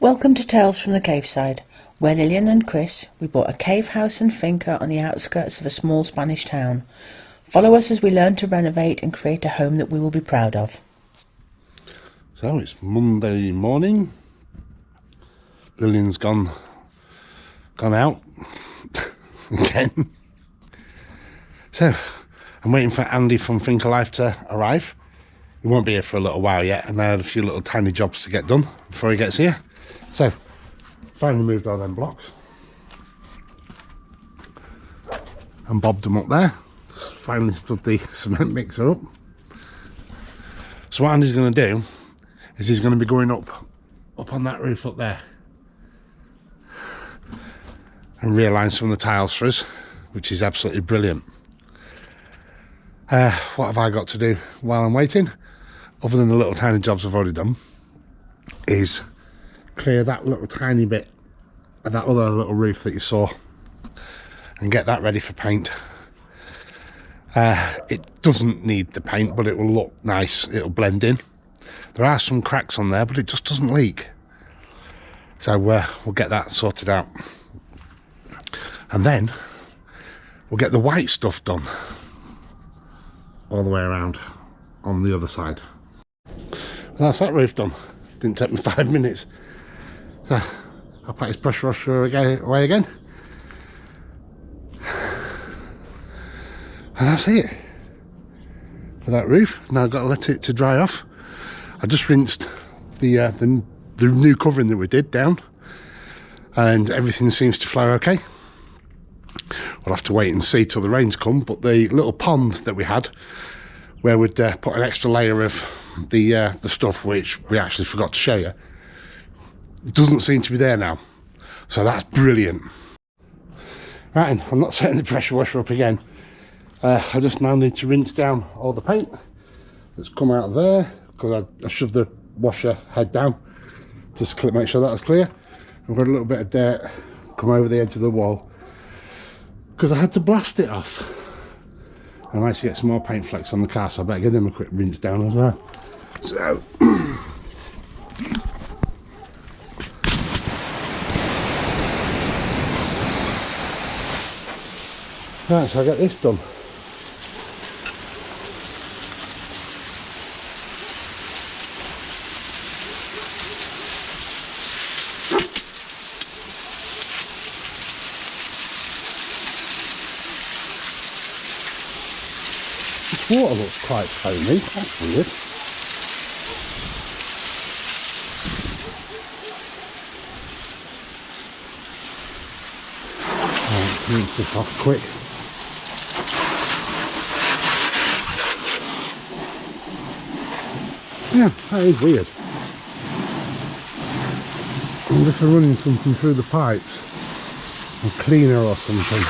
Welcome to Tales from the Caveside, where Lillian and Chris, we bought a cave house and finca on the outskirts of a small Spanish town. Follow us as we learn to renovate and create a home that we will be proud of. So it's Monday morning. Lillian's gone out again. So I'm waiting for Andy from Finca Life to arrive. He won't be here for a little while yet, and I had a few little tiny jobs to get done before he gets here. So, finally moved all them blocks and bobbed them up there. Finally stood the cement mixer up. So what Andy's going to do is he's going to be going up on that roof up there and realign some of the tiles for us, which is absolutely brilliant. What have I got to do while I'm waiting, other than the little tiny jobs I've already done, is clear that little tiny bit of that other little roof that you saw and get that ready for paint. It doesn't need the paint, but it will look nice, it'll blend in. There are some cracks on there, but it just doesn't leak, so we'll get that sorted out, and then we'll get the white stuff done all the way around on the other side. Well, that's that roof done. Didn't take me 5 minutes. So I'll put his pressure washer away again, and that's it for that roof. Now I've got to let it to dry off. I just rinsed the new covering that we did down, and everything seems to flow okay. We'll have to wait and see till the rains come, but the little pond that we had where we'd put an extra layer of the stuff, which we actually forgot to show you, it doesn't seem to be there now, so that's brilliant. Right, and I'm not setting the pressure washer up again. I just now need to rinse down all the paint that's come out of there, because I shoved the washer head down just to make sure that was clear. I've got a little bit of dirt come over the edge of the wall because I had to blast it off. I might get some more paint flecks on the car, so I better give them a quick rinse down as well. So right, so I get this done. This water looks quite foamy, that's weird. Right, rinse this off quick. Yeah, that is weird. I wonder if they're running something through the pipes, a cleaner or something.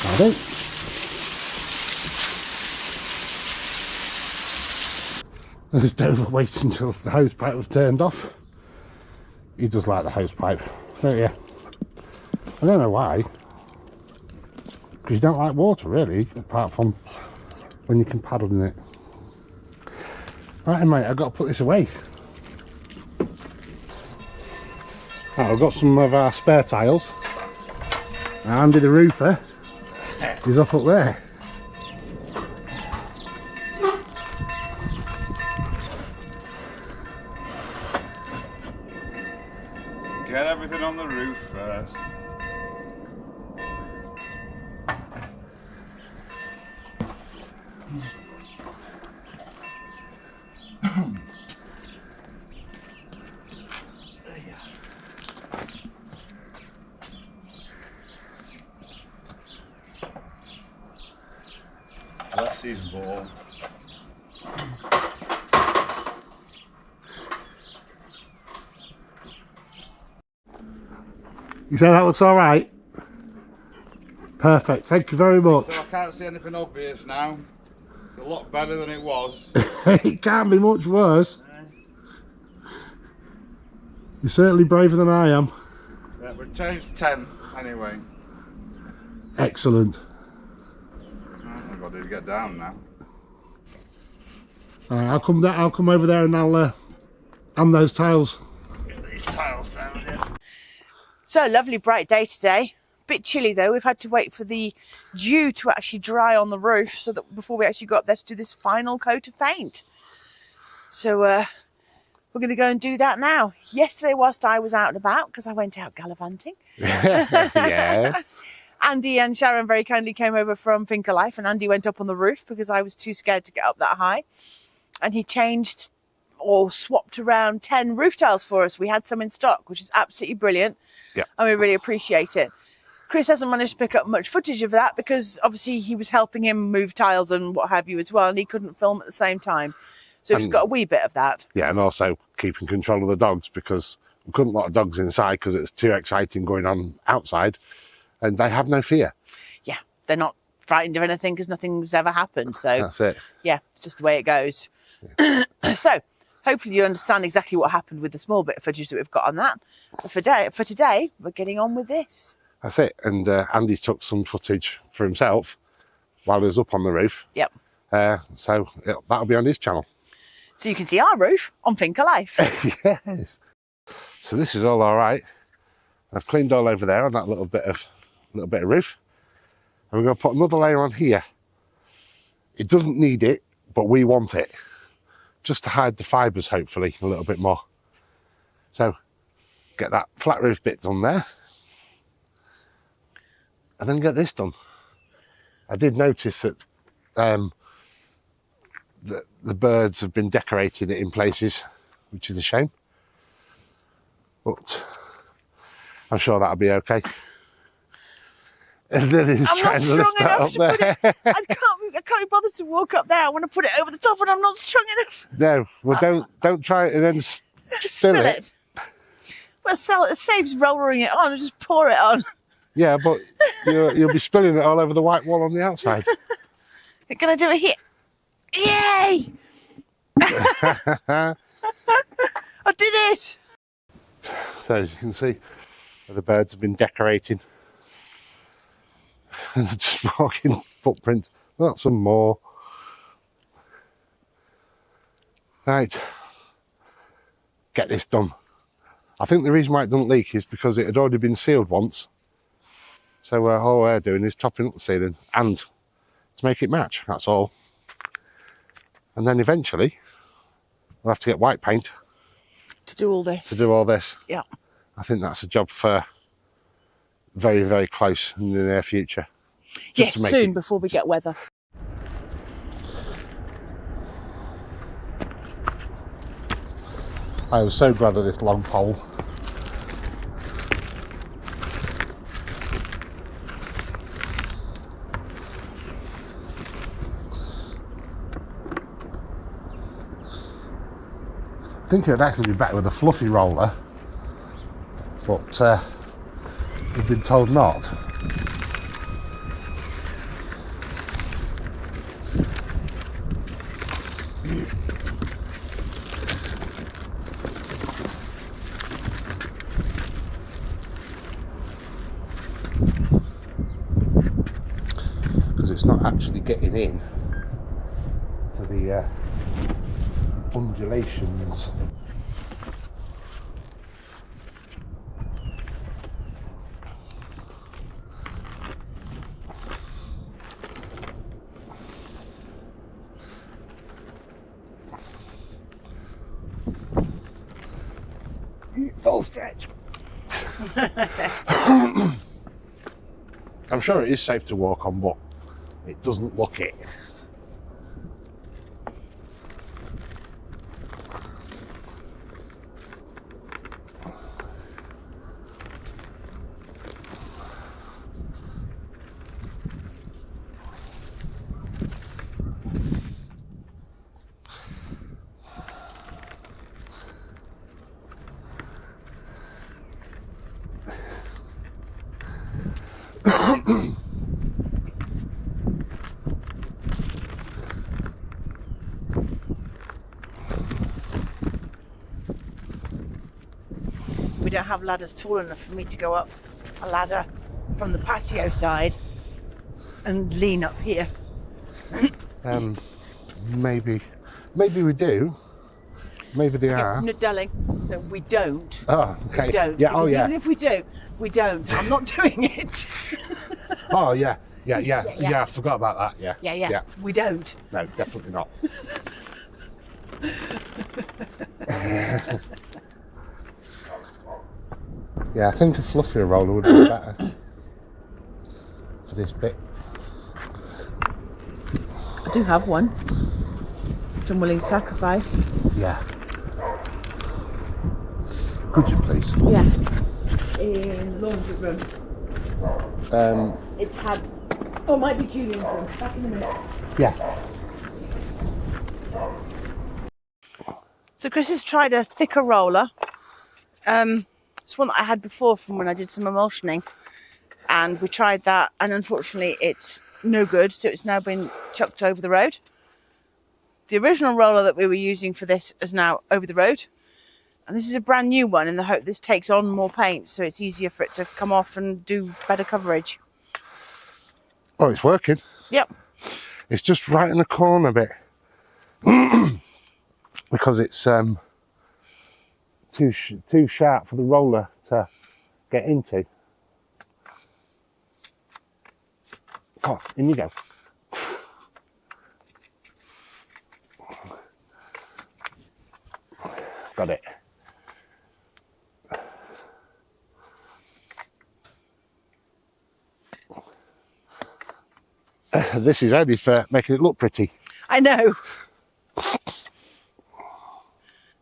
I don't. There's Dover waiting until the hose pipe was turned off. He does like the hose pipe, don't you? I don't know why. Because you don't like water, really, apart from when you can paddle in it. Right, mate, I've got to put this away. Right, I've got some of our spare tiles. Andy the roofer is off up there. Get everything on the roof first. Let's see his ball. You say that looks all right? Perfect, thank you very much. So I can't see anything obvious now. It's a lot better than it was. It can't be much worse. You're certainly braver than I am. Yeah, we've changed 10 anyway. Excellent. I've got to get down now. I'll come over there and I'll hand those tiles. Get these tiles down here. So, lovely bright day today. Bit chilly though. We've had to wait for the dew to actually dry on the roof so that before we actually got up there to do this final coat of paint. So we're going to go and do that now. Yesterday whilst I was out and about, because I went out gallivanting. Yes. Andy and Sharon very kindly came over from Finca Life, and Andy went up on the roof because I was too scared to get up that high. And he changed or swapped around 10 roof tiles for us. We had some in stock, which is absolutely brilliant. Yeah. And we really appreciate it. Chris hasn't managed to pick up much footage of that because obviously he was helping him move tiles and what have you as well, and he couldn't film at the same time. So he's got a wee bit of that. Yeah, and also keeping control of the dogs because we couldn't let the dogs inside because it's too exciting going on outside, and they have no fear. Yeah, they're not frightened of anything because nothing's ever happened. So That's it. Yeah, it's just the way it goes. Yeah. So hopefully you understand exactly what happened with the small bit of footage that we've got on that. But for today, we're getting on with this. That's it. And Andy took some footage for himself while he was up on the roof. Yep. So that'll be on his channel. So you can see our roof on Finca Life. Yes. So this is all right. I've cleaned all over there on that little bit of roof. And we're going to put another layer on here. It doesn't need it, but we want it. Just to hide the fibres, hopefully, a little bit more. So get that flat roof bit done there. And then get this done. I did notice that the birds have been decorating it in places, which is a shame. But I'm sure that'll be okay. And then I'm not strong enough to put it. I can't be bothered to walk up there. I want to put it over the top, and I'm not strong enough. No, well, don't try it and then spill it. Well, it saves rollering it on and just pour it on. Yeah, but you'll be spilling it all over the white wall on the outside. Can I do it here? Yay! I did it! So as you can see, the birds have been decorating. Just marking footprints. Not some more. Right. Get this done. I think the reason why it doesn't leak is because it had already been sealed once. So all we're doing is topping up the ceiling and to make it match, that's all. And then eventually we'll have to get white paint to do all this. Yeah. I think that's a job for very, very close in the near future. Yes, soon, before we get weather. I was so glad of this long pole. I think it would actually be better with a fluffy roller, but we've been told not. Because it's not actually getting in to the undulations. Full stretch. I'm sure it is safe to walk on, but it doesn't look it. We don't have ladders tall enough for me to go up a ladder from the patio side and lean up here. Maybe Maybe we do. Maybe they are. No, darling, no, we don't. Oh, okay. We don't. Yeah. Oh, Because yeah. even if we do, we don't. I'm not doing it. Oh, yeah. Yeah. I forgot about that. Yeah. Yeah. We don't. No, definitely not. Yeah, I think a fluffier roller would be better for this bit. I do have one. Which I'm willing to sacrifice. Yeah. Could you please? Yeah. In laundry room. It's had. Oh, it might be Julian's room. Back in a minute. Yeah. So Chris has tried a thicker roller. It's one that I had before from when I did some emulsioning, and we tried that, and unfortunately it's no good, so it's now been chucked over the road. The original roller that we were using for this is now over the road, and this is a brand new one in the hope this takes on more paint, so it's easier for it to come off and do better coverage. Oh, it's working. Yep. It's just right in the corner bit. Because it's too sharp for the roller to get into. Come on, in you go. Got it. This is only for making it look pretty. I know.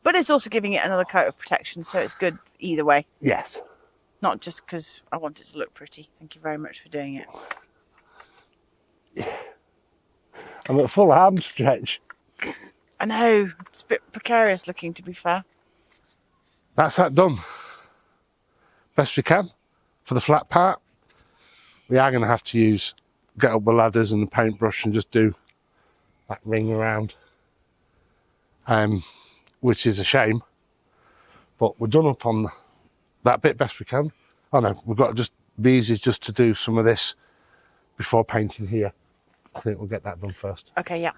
But it's also giving it another coat of protection, so it's good either way. Yes. Not just because I want it to look pretty. Thank you very much for doing it. I'm at full arm stretch. I know. It's a bit precarious looking, to be fair. That's that done. Best we can for the flat part. We are going to have to get up the ladders and the paintbrush and just do that ring around. Which is a shame. But we're done up on that bit best we can. Oh no, we've got to just be easy just to do some of this before painting here. I think we'll get that done first. Okay, yeah.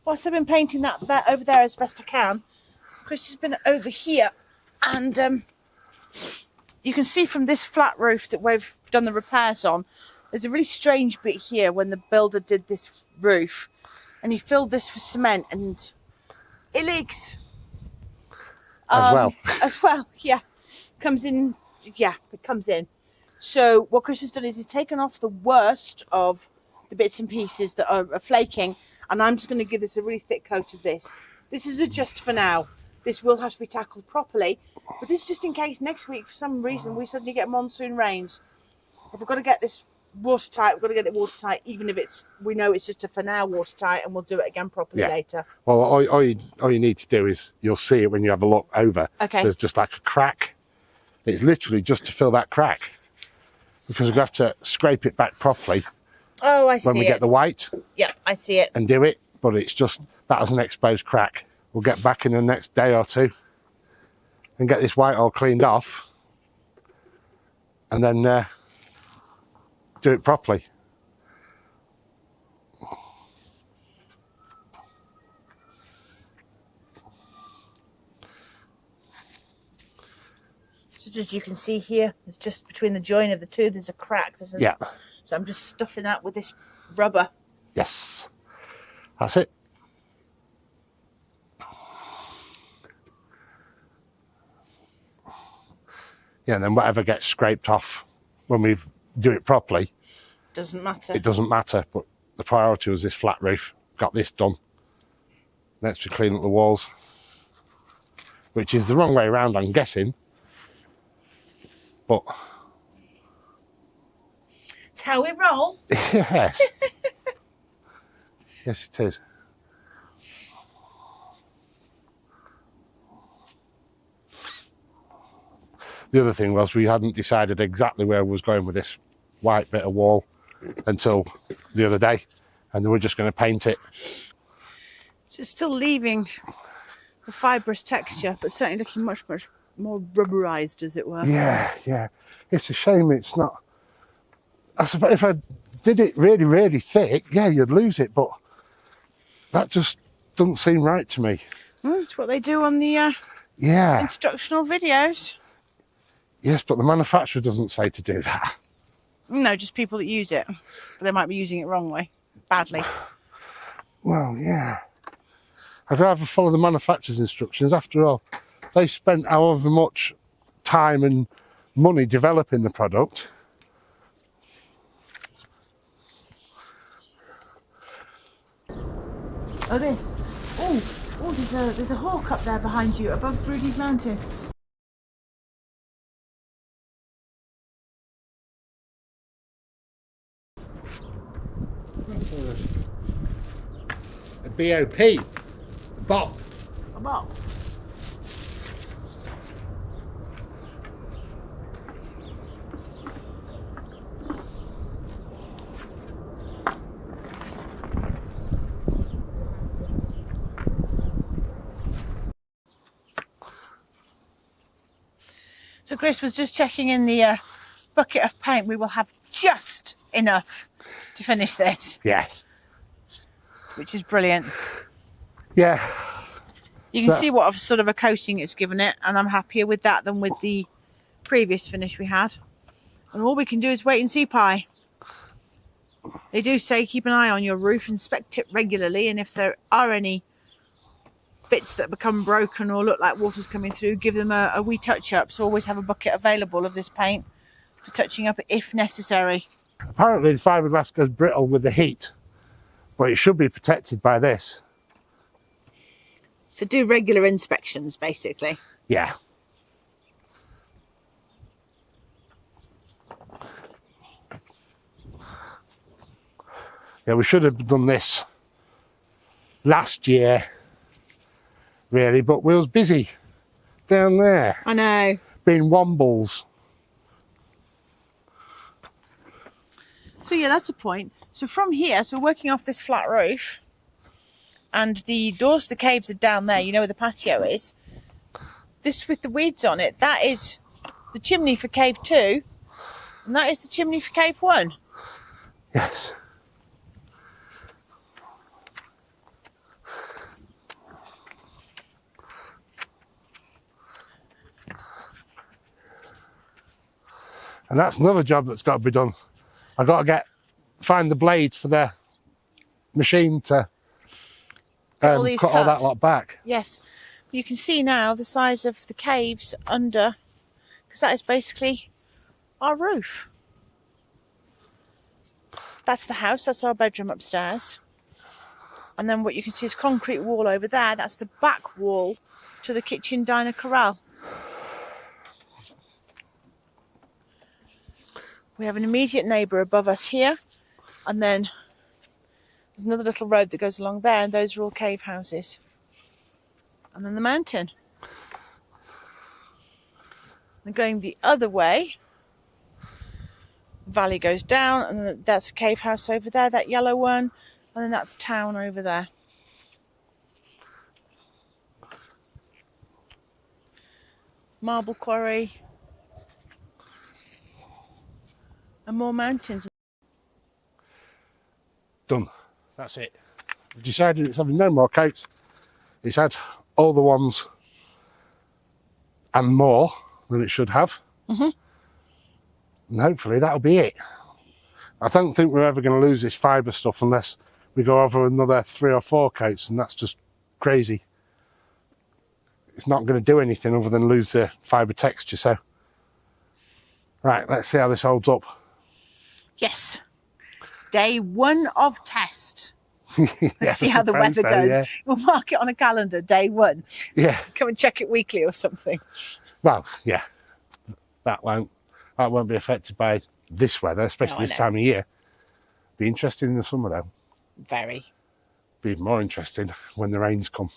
Whilst I've been painting that over there as best I can, Chris has been over here, and you can see from this flat roof that we've done the repairs on, there's a really strange bit here when the builder did this roof, and he filled this with cement, and it leaks. As well, yeah. Comes in, yeah, it comes in. So what Chris has done is he's taken off the worst of the bits and pieces that are flaking, and I'm just going to give this a really thick coat of this. This is just for now. this will have to be tackled properly. But this is just in case next week, for some reason, we suddenly get monsoon rains. If we've got to get this watertight, we've got to get it watertight, even if we know it's just a for now watertight, and we'll do it again properly later. Well, all you need to do is, you'll see it when you have a look over. Okay. There's just like a crack. It's literally just to fill that crack, because we have to scrape it back properly. Oh, I see it. When we get the white. Yeah, I see it. And do it, but it's just, that as an exposed crack. We'll get back in the next day or two and get this white all cleaned off, and then do it properly. So as you can see here, it's just between the join of the two, there's a crack. Yeah. So I'm just stuffing that with this rubber. Yes. That's it. Yeah, and then whatever gets scraped off when we do it properly, Doesn't matter. it doesn't matter. But the priority was this flat roof. Got this done. Next we clean up the walls, which is the wrong way around, I'm guessing. But it's how we roll. yes. Yes, it is. The other thing was, we hadn't decided exactly where we was going with this white bit of wall until the other day, and they were just going to paint it. So it's still leaving a fibrous texture, but certainly looking much, much more rubberized, as it were. Yeah, yeah. It's a shame it's not. I suppose if I did it really, really thick, yeah, you'd lose it, but that just doesn't seem right to me. Well, it's what they do on the Yeah. instructional videos. Yes, but the manufacturer doesn't say to do that. No, just people that use it. But they might be using it wrongly, badly. Well, yeah. I'd rather follow the manufacturer's instructions. After all, they spent however much time and money developing the product. Oh, this. Oh, there's a hawk up there behind you, above Rudy's Mountain. A BOP. A bop. A bop. So Chris was just checking in the bucket of paint. We will have just enough to finish this. Yes. Which is brilliant. Yeah. You can see what sort of a coating it's given it, and I'm happier with that than with the previous finish we had. And all we can do is wait and see, Pie. They do say keep an eye on your roof, inspect it regularly, and if there are any bits that become broken or look like water's coming through, give them a wee touch up. So always have a bucket available of this paint for touching up if necessary. Apparently the fiberglass goes brittle with the heat, but it should be protected by this. So do regular inspections, basically. Yeah. Yeah, we should have done this last year, really, but we was busy down there. I know. Being wombles. So yeah, that's a point. So from here, so working off this flat roof, and the doors to the caves are down there, you know where the patio is. This with the weeds on it, that is the chimney for cave 2, and that is the chimney for cave 1. Yes. And that's another job that's got to be done. I've got to find the blades for the machine to All these cut all that cut. lot back. Yes. You can see now the size of the caves under, because that is basically our roof. That's the house, that's our bedroom upstairs. And then what you can see is concrete wall over there. That's the back wall to the kitchen diner corral. We have an immediate neighbour above us here, and then there's another little road that goes along there, and those are all cave houses. And then the mountain. And going the other way, the valley goes down, and then that's a cave house over there, that yellow one, and then that's town over there. Marble quarry. And more mountains. Done. That's it. We've decided it's having no more coats. It's had all the ones and more than it should have. And hopefully that'll be it. I don't think we're ever going to lose this fibre stuff unless we go over another 3 or 4 coats, and that's just crazy. It's not going to do anything other than lose the fibre texture. So, right, let's see how this holds up. Yes. Day 1 of test. Yeah, Let's see how the weather goes. Yeah. We'll mark it on a calendar, day 1. Yeah. Come and check it weekly or something. Well, yeah. That won't be affected by this weather, especially this time of year. Be interesting in the summer though. Very. Be even more interesting when the rains come.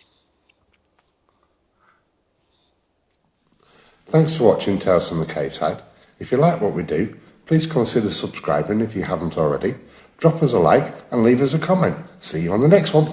Thanks for watching Tales from the Cave Side. If you like what we do, please consider subscribing if you haven't already. Drop us a like and leave us a comment. See you on the next one.